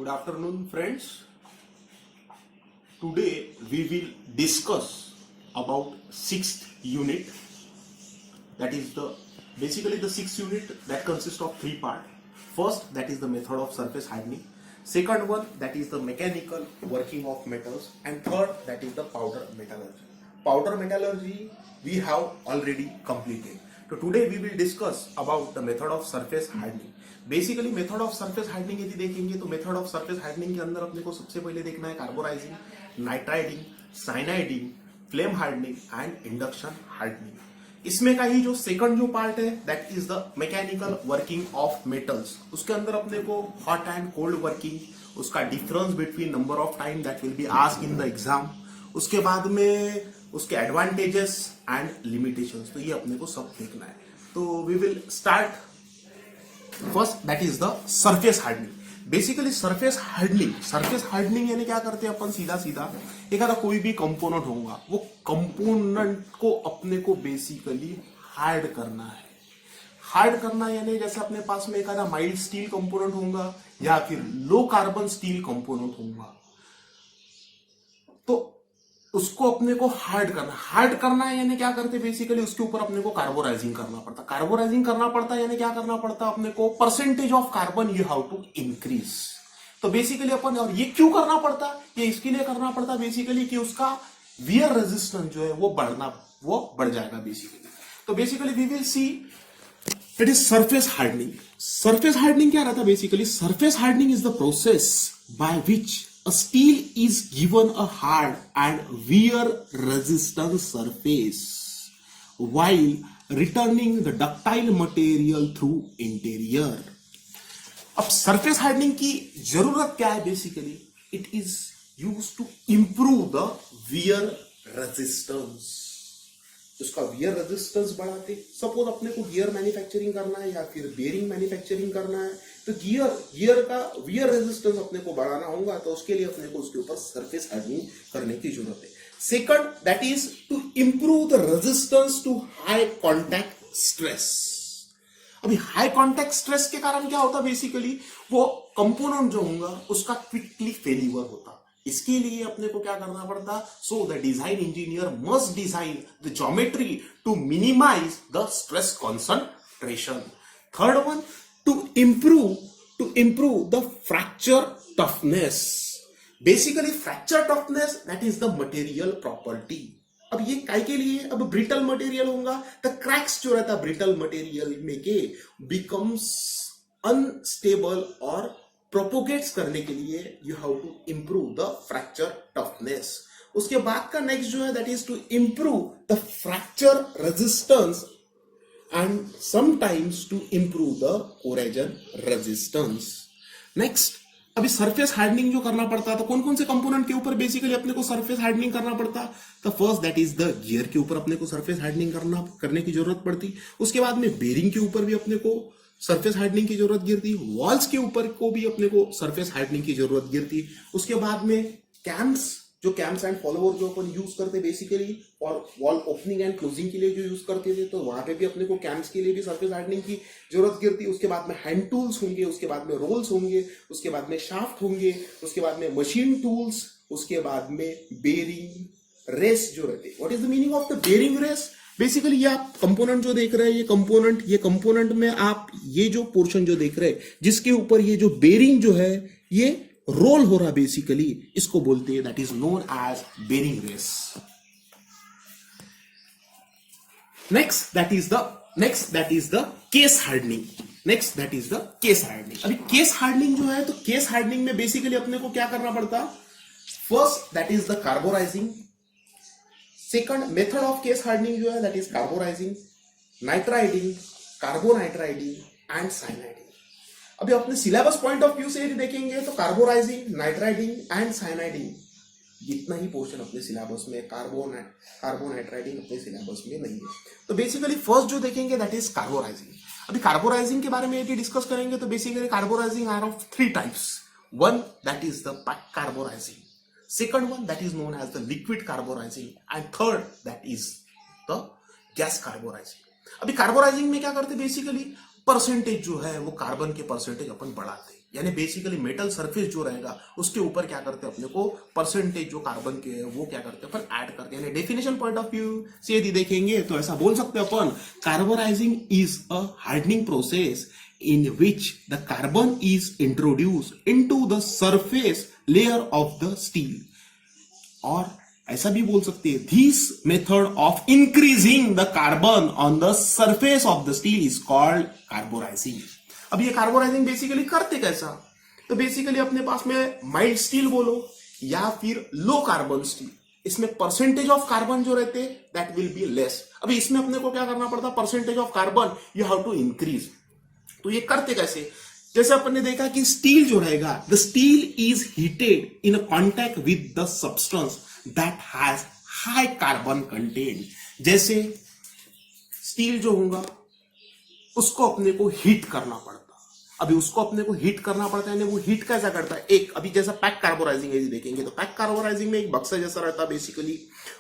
Good afternoon, friends. Today we will discuss about sixth unit. That is basically the sixth unit that consists of three parts. First, that is the method of surface hardening. Second one, that is the mechanical working of metals, and third, that is the powder metallurgy. Powder metallurgy we have already completed. So today we will discuss about the method of surface hardening. Basically method of surface hardening यदि देखेंगे तो method of surface hardening के अंदर अपने को सबसे पहले देखना है carburising, nitriding, cyaniding, flame hardening and induction hardening. इसमें का ही जो सेकंड जो पार्ट है that is the mechanical working of metals. उसके अंदर अपने को हॉट एंड कोल्ड वर्किंग, उसका difference between number of time that will be asked in the exam, उसके बाद में उसके एडवांटेजेस एंड लिमिटेशंस, तो ये अपने को सब देखना है। तो we will start first, that is the surface hardening. Basically surface hardening यानी क्या करते हैं अपन, सीधा सीधा एक आधा कोई भी कंपोनेंट होगा, वो कंपोनेंट को अपने को बेसिकली हार्ड करना है। हार्ड करना यानी जैसे अपने पास में एक आधा माइल्ड स्टील कंपोनेंट होगा या फिर लो कार्बन स्टील कंपोनेंट होगा, तो उसको अपने को हार्ड करना है यानी क्या करते, बेसिकली उसके ऊपर अपने को कार्बोराइजिंग करना पड़ता यानी क्या करना पड़ता, अपने को percentage of carbon you have to increase. तो बेसिकली अपन, और ये क्यों करना पड़ता, ये इसके लिए करना पड़ता बेसिकली कि उसका वियर रेजिस्टेंस जो है वो बढ़ जाएगा बेसिकली। तो basically we will see it is surface hardening. Surface hardening क्या रहता है, basically surface hardening is the process by which a steel is given a hard and wear resistant surface while returning the ductile material through interior. अब surface hardening की जरूरत क्या है, basically it is used to improve the wear resistance. उसका wear resistance बढ़ाते, suppose अपने को gear manufacturing करना है या फिर बेरिंग मैन्युफैक्चरिंग करना है, तो गियर का वियर रेजिस्टेंस अपने को बढ़ाना होगा, तो उसके लिए अपने को उसके ऊपर सरफेस हार्डनिंग करने की जरूरत है। Second, that is to improve the resistance to high contact stress. अभी हाई कॉन्टैक्ट स्ट्रेस के कारण क्या होता, बेसिकली वो कंपोनेंट जो होगा उसका क्विकली फेल्यूर होता। इसके लिए अपने को क्या करना पड़ता, so the design engineer must design the geometry to minimize the stress concentration. Third one, to improve the fracture toughness. Basically fracture toughness, that is the material property. अब ये काय के लिए, अब ब्रिटल मटेरियल होगा तो क्रैक्स जो रहता है ब्रिटल मटेरियल में के बिकम्स अनस्टेबल और प्रोपोगेट्स करने के लिए you have to improve the fracture toughness. उसके बाद का नेक्स्ट जो है that is to improve the fracture resistance and sometimes to improve the corrosion resistance. Next, अभी सरफेस हार्डनिंग जो करना पड़ता है, तो कौन कौन से कंपोनेंट के ऊपर बेसिकली अपने को सरफेस हार्डनिंग करना पड़ता, तो first that is the gear के ऊपर अपने को सरफेस हार्डनिंग करने की जरूरत पड़ती। उसके बाद में बेरिंग के ऊपर भी अपने को सरफेस हार्डनिंग की जरूरत गिरती, वॉल्स के ऊपर को भी अपने को सरफेस हार्डनिंग की जरूरत गिरती। उसके बाद में कैम्स एंड फॉलोवर जो अपन यूज करते बेसिकली और वॉल ओपनिंग एंड क्लोजिंग के लिए जो यूज करते थे, तो वहां पे भी अपने को कैम्स के लिए भी सरफेस हार्डनिंग की जरूरत गिरती। उसके बाद में हैंड टूल्स होंगे, उसके बाद में रोल्स होंगे, उसके बाद में शाफ्ट होंगे, उसके बाद में मशीन टूल्स, उसके बाद में बेरिंग रेस जो रहते। What is the meaning of the bearing race, basically ये आप कंपोनेंट जो देख रहे हैं, ये कंपोनेंट में आप ये जो पोर्शन जो देख रहे हैं जिसके ऊपर ये जो बेरिंग जो है ये रोल हो रहा, बेसिकली इसको बोलते हैं that is known as bearing race. Next that is the case hardening. अभी केस हार्डनिंग जो है, तो केस हार्डनिंग में बेसिकली अपने को क्या करना पड़ता, first that is the carburising. Second method of case hardening जो है that is carburising, nitriding, carbonitriding and cyaniding. अभी अपने सिलेबस पॉइंट ऑफ व्यू से यदि देखेंगे तो कार्बोराइजिंग, नाइट्राइडिंग एंड साइनाइडिंग इतना ही पोर्शन अपने सिलेबस में, कार्बोनाइट्राइडिंग अपने सिलेबस में नहीं है। तो बेसिकली फर्स्ट जो देखेंगे दैट इज कार्बोराइजिंग। अभी कार्बोराइजिंग के बारे में यदि डिस्कस करेंगे तो basically carburizing are of three types. One that is the pack carburizing, second one that is known as the liquid carburizing and third that is the gas carburizing. अभी carburizing में क्या करते, बेसिकली परसेंटेज जो है वो carbon के percentage अपन बढ़ाते हैं। यानी बेसिकली मेटल सरफेस जो रहेगा उसके ऊपर क्या करते हैं अपने को परसेंटेज जो कार्बन के है वो क्या करते हैं अपन ऐड करते हैं। डेफिनेशन पॉइंट ऑफ व्यू से यदि देखेंगे तो ऐसा बोल सकते हैं अपन, carburising is a hardening process in which the carbon is introduced into the surface layer of the steel, और ऐसा भी बोल सकते हैं this method of increasing the carbon on the surface of the steel is called carburizing। अब ये carburising basically करते कैसा, तो बेसिकली अपने पास में माइल्ड स्टील बोलो या फिर लो कार्बन स्टील, इसमें परसेंटेज ऑफ कार्बन जो रहते दैट विल बी लेस। अभी इसमें अपने को क्या करना पड़ता, percentage of carbon you have to increase. तो ये करते कैसे, जैसे अपन ने देखा कि स्टील जो रहेगा, the steel is heated in contact with the substance that has high carbon content. जैसे स्टील जो होगा उसको अपने को हीट करना पड़ता। अभी उसको अपने को हीट करना पड़ता है, वो हीट कैसा करता है, एक अभी जैसा पैक कार्बोराइजिंग यदि देखेंगे तो पैक कार्बोराइजिंग में एक बक्सा जैसा रहता है बेसिकली,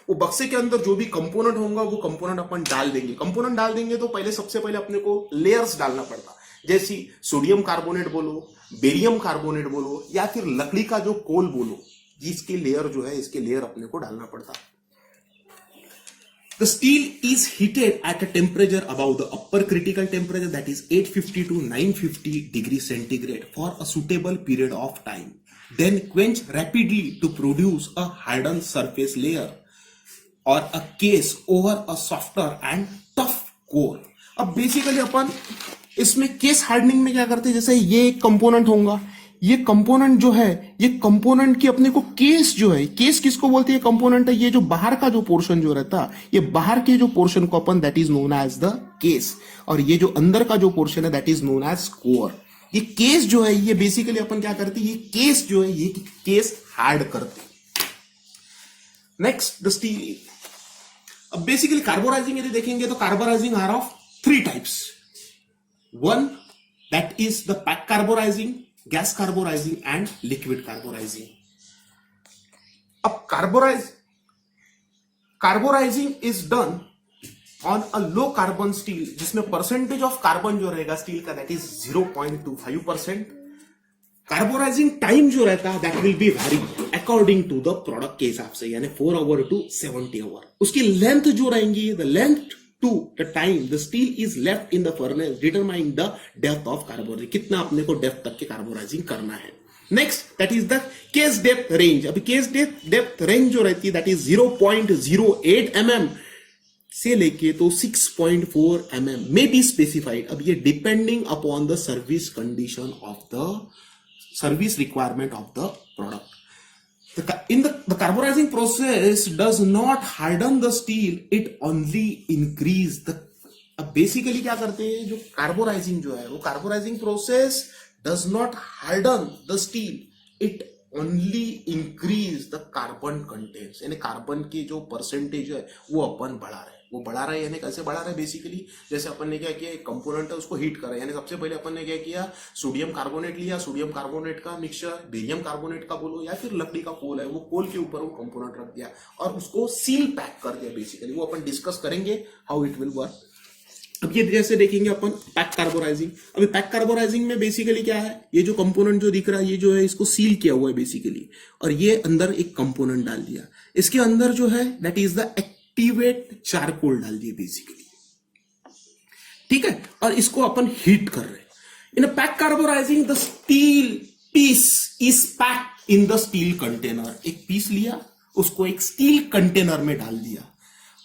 वो बक्से के अंदर जो भी कंपोनेंट होगा वो कंपोनेंट अपन डाल देंगे। कंपोनेंट डाल देंगे तो पहले सबसे पहले अपने को लेयर्स डालना पड़ता, जैसी सोडियम कार्बोनेट बोलो, बेरियम कार्बोनेट बोलो या फिर लकड़ी का जो कोल बोलो, जिसके लेयर जो है इसके लेयर अपने को डालना पड़ता। The steel is heated at a temperature above the upper critical temperature, that is 850 to 950 degrees centigrade for a suitable period of time, then quench rapidly to produce a hardened surface layer or a case over a softer and tough core। अब basically अपन इसमें case hardening में क्या करते हैं, जैसे ये एक component होगा, ये कंपोनेंट जो है, ये कंपोनेंट की अपने को केस जो है, केस किसको बोलते हैं, कंपोनेंट है ये जो बाहर का जो पोर्शन जो रहता है, ये बाहर के जो पोर्शन को अपन that is known as the case, और ये जो अंदर का जो पोर्शन है that is known as core. ये केस जो है ये बेसिकली अपन क्या करते हैं, ये केस जो है ये केस हार्ड करते। Next the steel. अब बेसिकली कार्बोराइजिंग यदि देखेंगे तो carburizing are of 3 types. One, that is the pack carborizing, gas carborizing and liquid carborizing। अब carborizing is done on a low carbon steel, जिसमें परसेंटेज ऑफ कार्बन जो रहेगा steel का that is 0.25%। Carburising time जो रहता है that will be very according to the product के हिसाब से, यानी 4 आवर टू 70 आवर। उसकी लेंथ जो रहेंगी, the length to the time the steel is left in the furnace determine the depth of carborizing, कितना अपने को डेप्थ तक के कार्बोराइजिंग करना है। Next that is the case depth range. अभी केस डेप्थ रेंज जो रहती है दैट इज 0.08 mm से लेके तो 6.4 mm में बी स्पेसिफाइड। अब ये depending upon the service condition of the service requirement of the product. The carburizing process does not harden the steel, it only increase the। अब बेसिकली क्या करते हैं, जो कार्बोराइजिंग जो है वो carburizing process does not harden the steel, it only increase the carbon contents, यानी carbon की जो परसेंटेज है वो अपन बढ़ा रहे हैं। वो बढ़ा रहा है यानी कैसे बढ़ा रहा है, बेसिकली जैसे अपन ने क्या किया, एक कंपोनेंट है उसको हीट करा, यानी सबसे पहले अपन ने क्या किया, सोडियम कार्बोनेट लिया, सोडियम कार्बोनेट का मिक्सचर, बेरियम कार्बोनेट का बोलो या फिर लकड़ी का कोल है, वो कोल के ऊपर वो कंपोनेंट रख दिया और उसको सील पैक कर दिया बेसिकली। वो अपन डिस्कस करेंगे हाउ इट विल वर्क। अब ये जैसे देखेंगे अपन पैक कार्बोराइजिंग। अभी पैक कार्बोराइजिंग में बेसिकली क्या है, ये जो कंपोनेंट जो दिख रहा है ये जो है इसको सील किया हुआ है बेसिकली, और ये अंदर एक कंपोनेंट डाल दिया, इसके अंदर जो है that is the activate charcoal डाल दिए बेसिकली, ठीक है, और इसको अपन हीट कर रहे हैं। In a pack carburising the steel piece is packed in the steel container. एक पीस लिया, उसको एक स्टील कंटेनर में डाल दिया।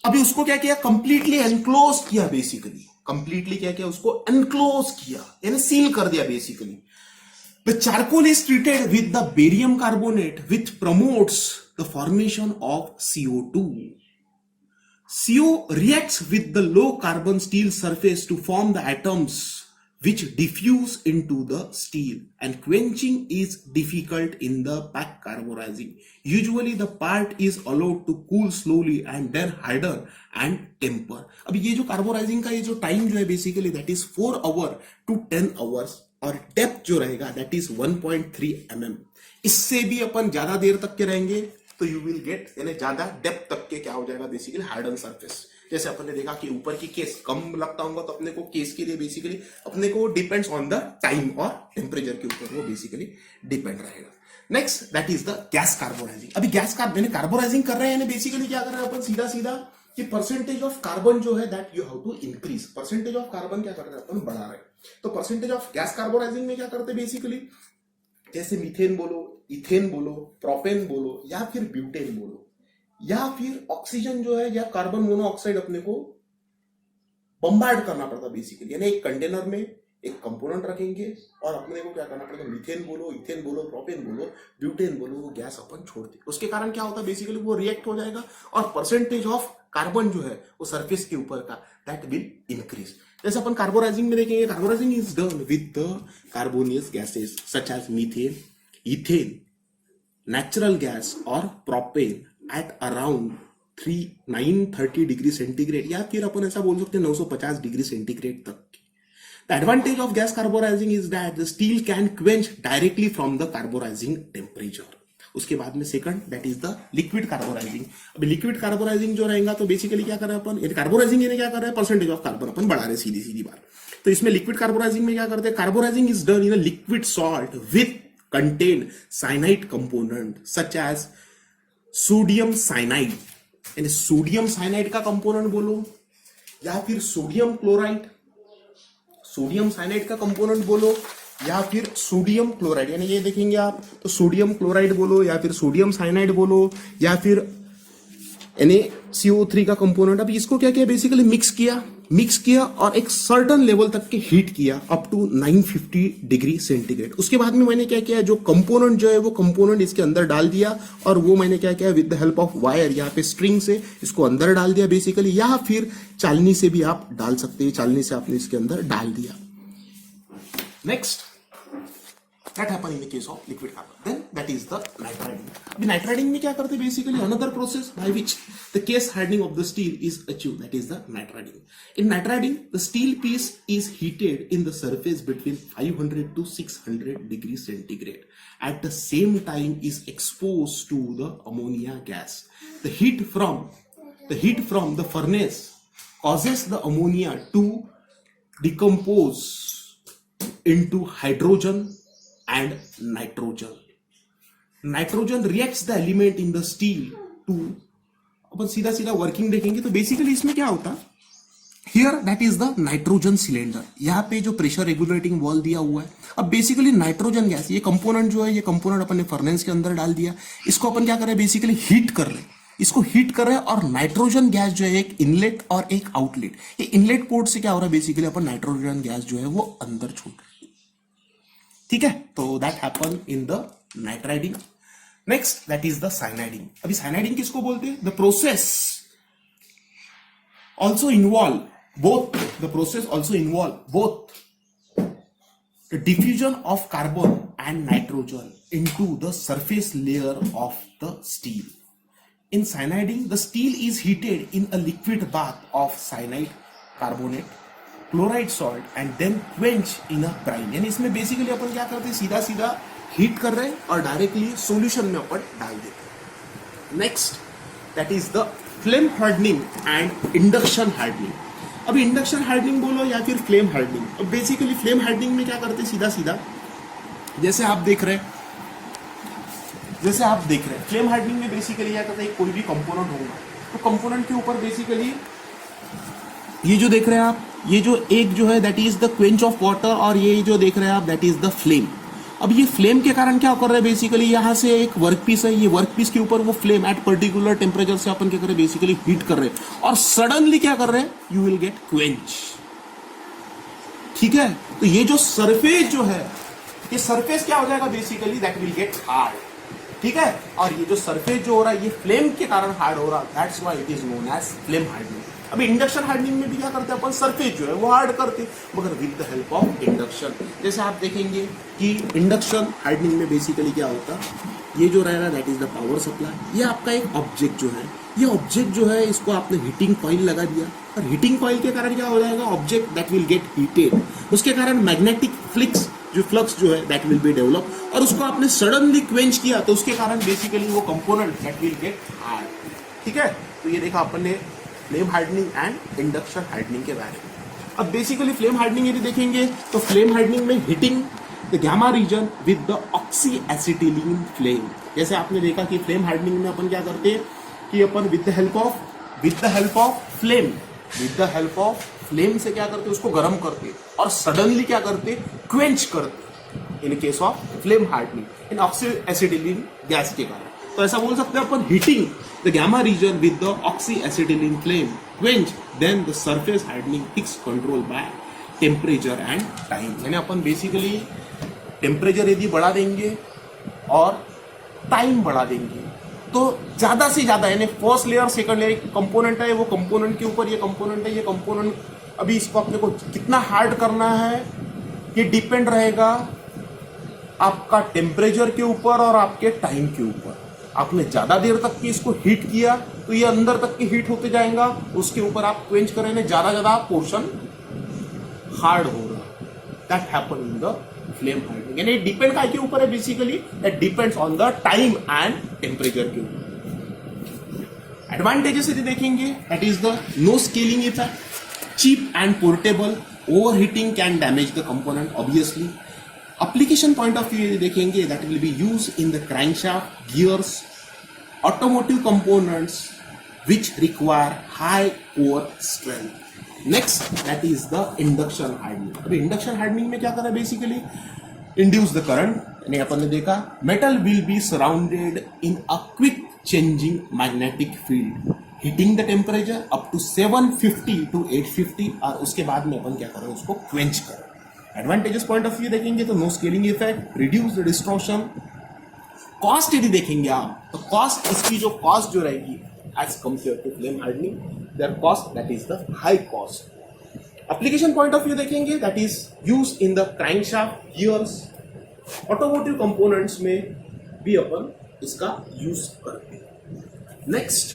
अभी उसको क्या किया, कंप्लीटली एनक्लोज किया बेसिकली, कंप्लीटली क्या किया, उसको एनक्लोज किया यानी सील कर दिया basically. The charcoal is treated with the barium carbonate which promotes the formation of CO2। CO reacts with the low carbon steel surface to form the atoms which diffuse into the steel, and quenching is difficult in the pack carborizing. Usually the part is allowed to cool slowly and then harden and temper। अब ये जो carburising का ये जो time जो है basically that is 4 hour to 10 hours, और depth जो रहेगा दैट इज 1.3 mm। इससे भी अपन ज्यादा देर तक के रहेंगे तो यू विल गेट, यानी ज्यादा डेप्थ तक के क्या हो जाएगा बेसिकली हार्डन सरफेस। जैसे अपन ने देखा कि ऊपर की केस कम लगता होगा तो अपने को केस के लिए बेसिकली अपने को डिपेंड्स ऑन द टाइम और टेम्परेचर के ऊपर वो बेसिकली डिपेंड रहेगा। Next that is the gas carburizing. अभी मैंने कार्बोराइजिंग कर रहे हैं यानी बेसिकली क्या कर रहे हैं अपन सीधा सीधा कि परसेंटेज ऑफ कार्बन जो है that you have to increase. Percentage of carbon क्या कर रहे हैं अपन बढ़ा रहे हैं। तो परसेंटेज ऑफ गैस कार्बोराइजिंग में क्या करते हैं बेसिकली, जैसे मीथेन बोलो, इथेन बोलो, प्रोपेन बोलो या फिर ब्यूटेन बोलो या फिर ऑक्सीजन जो है या कार्बन मोनोऑक्साइड अपने को बम्बार्ड करना पड़ता बेसिकली, यानी एक कंटेनर में एक कंपोनेंट रखेंगे और अपने को क्या करना पड़ेगा, मीथेन बोलो, इथेन बोलो, प्रोपेन बोलो, ब्यूटेन बोलो, वो गैस अपन छोड़ते। उसके कारण क्या होता है बेसिकली वो रिएक्ट हो जाएगा और परसेंटेज ऑफ कार्बन जो है वो सरफेस के ऊपर का दैट विल इंक्रीज। जैसे अपन कार्बोराइजिंग में देखेंगे, carburising is done with the carbonaceous gases such as methane, ethane, natural gas और propane at around 930 degree centigrade या फिर अपन ऐसा बोल सकते हैं 950 डिग्री सेंटीग्रेड तक। The advantage of gas carburizing is that the steel can quench directly from the carburizing temperature. उसके बाद में second that is the liquid carburizing. अभी लिक्विड कार्बोराइजिंग जो रहेगा तो बेसिकली क्या कर रहे हैं अपन, कार्बोराइजिंग यानी क्या कर रहे हैं, परसेंटेज ऑफ कार्बन अपन बढ़ा रहे हैं सीधी सीधी बात। तो इसमें लिक्विड कार्बोराइजिंग में क्या करते हैं, carburizing is done in a liquid salt with contain cyanide component such as sodium cyanide, यानी सोडियम साइनाइड का कंपोनेंट बोलो या फिर सोडियम क्लोराइड, सोडियम साइनाइड का कंपोनेंट बोलो या फिर सोडियम क्लोराइड, यानी ये देखेंगे आप तो सोडियम क्लोराइड बोलो या फिर सोडियम साइनाइड बोलो या फिर NaCO3 का कंपोनेंट। अब इसको क्या किया बेसिकली मिक्स किया और एक सर्टन लेवल तक के हीट किया अप टू 950 डिग्री सेंटीग्रेड। उसके बाद में मैंने क्या किया, जो कंपोनेंट जो है वो कंपोनेंट इसके अंदर डाल दिया और वो मैंने क्या किया with the help of wire यहाँ पे स्ट्रिंग से इसको अंदर डाल दिया बेसिकली, या फिर चालनी से भी आप डाल सकते हैं, चालनी से आपने इसके अंदर डाल दिया। Next that happen in the case of liquid carbon, then that is the nitriding. अभी nitriding में क्या करते हैं basically, another process by which the case hardening of the steel is achieved, that is the nitriding. In nitriding, the steel piece is heated in the surface between 500 to 600 degrees centigrade. At the same time is exposed to the ammonia gas. The heat from the furnace causes the ammonia to decompose into hydrogen and nitrogen. Nitrogen reacts the element in the steel to, अपन सीधा सीधा working देखेंगे तो basically इसमें क्या होता है, here that is the nitrogen cylinder, यहाँ पे जो प्रेशर रेगुलेटिंग वॉल्व दिया हुआ है। अब बेसिकली नाइट्रोजन गैस ये कंपोनेंट जो है, ये कंपोनेंट अपन ने फर्नेस के अंदर डाल दिया, इसको अपन क्या कर रहे हैं बेसिकली हीट कर रहे हैं, इसको हीट कर रहे हैं और नाइट्रोजन गैस जो है एक इनलेट और एक आउटलेट, ये इनलेट पोर्ट से क्या हो रहा है बेसिकली अपन नाइट्रोजन गैस जो है वो अंदर छूट रही है। ठीक है, तो that happen in the nitriding. Next that is the cyaniding. अभी साइनाइडिंग किसको बोलते हैं, the process also involve both the diffusion of carbon and nitrogen into the surface layer of the steel. In cyaniding, the steel is heated in a liquid bath of cyanide carbonate, chloride salt and then quench in a brine. यानी इसमें basically अपन क्या करते हैं, सीधा सीधा heat कर रहे हैं और डायरेक्टली सॉल्यूशन में अपन डाल देते हैं। Next that is the flame hardening and induction hardening. अभी इंडक्शन हार्डनिंग बोलो या फिर फ्लेम हार्डनिंग। अब बेसिकली फ्लेम हार्डनिंग में क्या करते हैं, सीधा सीधा जैसे आप देख रहे हैं फ्लेम हार्डनिंग में बेसिकली क्या करते हैं, कोई भी कंपोनेंट होगा तो कंपोनेंट के ऊपर बेसिकली ये जो देख रहे हैं आप, ये जो एक जो है that is the quench of water और ये जो देख रहे हैं आप दैट इज द फ्लेम। अब ये फ्लेम के कारण क्या कर रहे हैं बेसिकली, यहाँ से एक वर्कपीस है, ये वर्कपीस के ऊपर वो फ्लेम एट पर्टिकुलर टेम्परेचर से अपन क्या कर रहे हैं बेसिकली हीट कर रहे हैं और सडनली क्या कर रहे हैं, यू विल गेट क्वेंच। ठीक है, तो ये जो सरफेस जो है, ये सरफेस क्या हो जाएगा basically that will get hard. ठीक है, और ये जो सरफेस जो हो रहा है ये फ्लेम के कारण हार्ड हो रहा है, that's why it is known as flame hardening. अभी इंडक्शन हार्डनिंग में भी क्या करते हैं अपन, सरफेस जो है वो हार्ड करते मगर with the help of induction. जैसे आप देखेंगे कि इंडक्शन हार्डनिंग में बेसिकली क्या होता है, ये जो रह रहा है that is the power supply. ये आपका एक ऑब्जेक्ट जो है, ये ऑब्जेक्ट जो है इसको आपने हीटिंग कॉइल लगा दिया और हीटिंग कॉइल के कारण क्या हो जाएगा, object that will get heated, उसके कारण मैग्नेटिक फ्लक्स जो है दैट विल बी डेवलप और उसको आपने सडनली क्वेंच किया तो उसके कारण बेसिकली वो component that will get hard. ठीक है, तो ये देखा अपन ने flame hardening and induction hardening के बारे में। अब बेसिकली फ्लेम हार्डनिंग यदि देखेंगे तो फ्लेम हार्डनिंग में heating the gamma region with the oxy acetylene flame. जैसे आपने देखा कि फ्लेम हार्डनिंग में अपन क्या करते हैं कि अपन with the help of flame से क्या करते उसको गर्म करते और सडनली क्या करते क्वेंच करते in case of flame hardening in oxy acetylene gas के कारण। तो ऐसा बोल सकते हैं अपन heating the gamma region with the oxy acetylene flame quench then the surface hardening ticks control by temperature and time. यानी अपन बेसिकली टेम्परेचर यदि बढ़ा देंगे और टाइम बढ़ा देंगे तो ज्यादा से ज्यादा यानी first layer second layer component है, वो कंपोनेंट के ऊपर ये कंपोनेंट है, ये कंपोनेंट अभी इसको अपने को कितना हार्ड करना है ये डिपेंड रहेगा आपका टेम्परेचर के ऊपर और आपके टाइम के ऊपर। आपने ज्यादा देर तक की इसको हीट किया तो ये अंदर तक की हीट होते जाएगा, उसके ऊपर आप क्वेंच करेंगे, ज्यादा पोर्शन हार्ड होगा। That happen in the flame hardening. यानी डिपेंड काय के ऊपर है basically, that depends on the time and temperature के ऊपर। एडवांटेजेस यदि देखेंगे that is the no scaling effect, cheap and portable, over heating can damage the component obviously. Application point of view यदि देखेंगे that will be use in the crankshaft, gears, automotive components which require high core strength. Next, that is the induction hardening. अभी induction hardening में क्या करा basically, induce the current, यानी अपन ने देखा metal will be surrounded in a quick changing magnetic field, hitting the temperature up to 750 to 850 और उसके बाद में अपन क्या करें उसको quench करें। एडवांटेजेस पॉइंट ऑफ व्यू देखेंगे तो no scaling effect, reduce the distortion. Cost यदि देखेंगे आप तो कॉस्ट इसकी जो कॉस्ट जो रहेगी as compared to flame hardening, their cost that is the high cost. Application point of view देखेंगे that is used in the crankshaft, gears, automotive components में भी अपन इसका यूज करते हैं। Next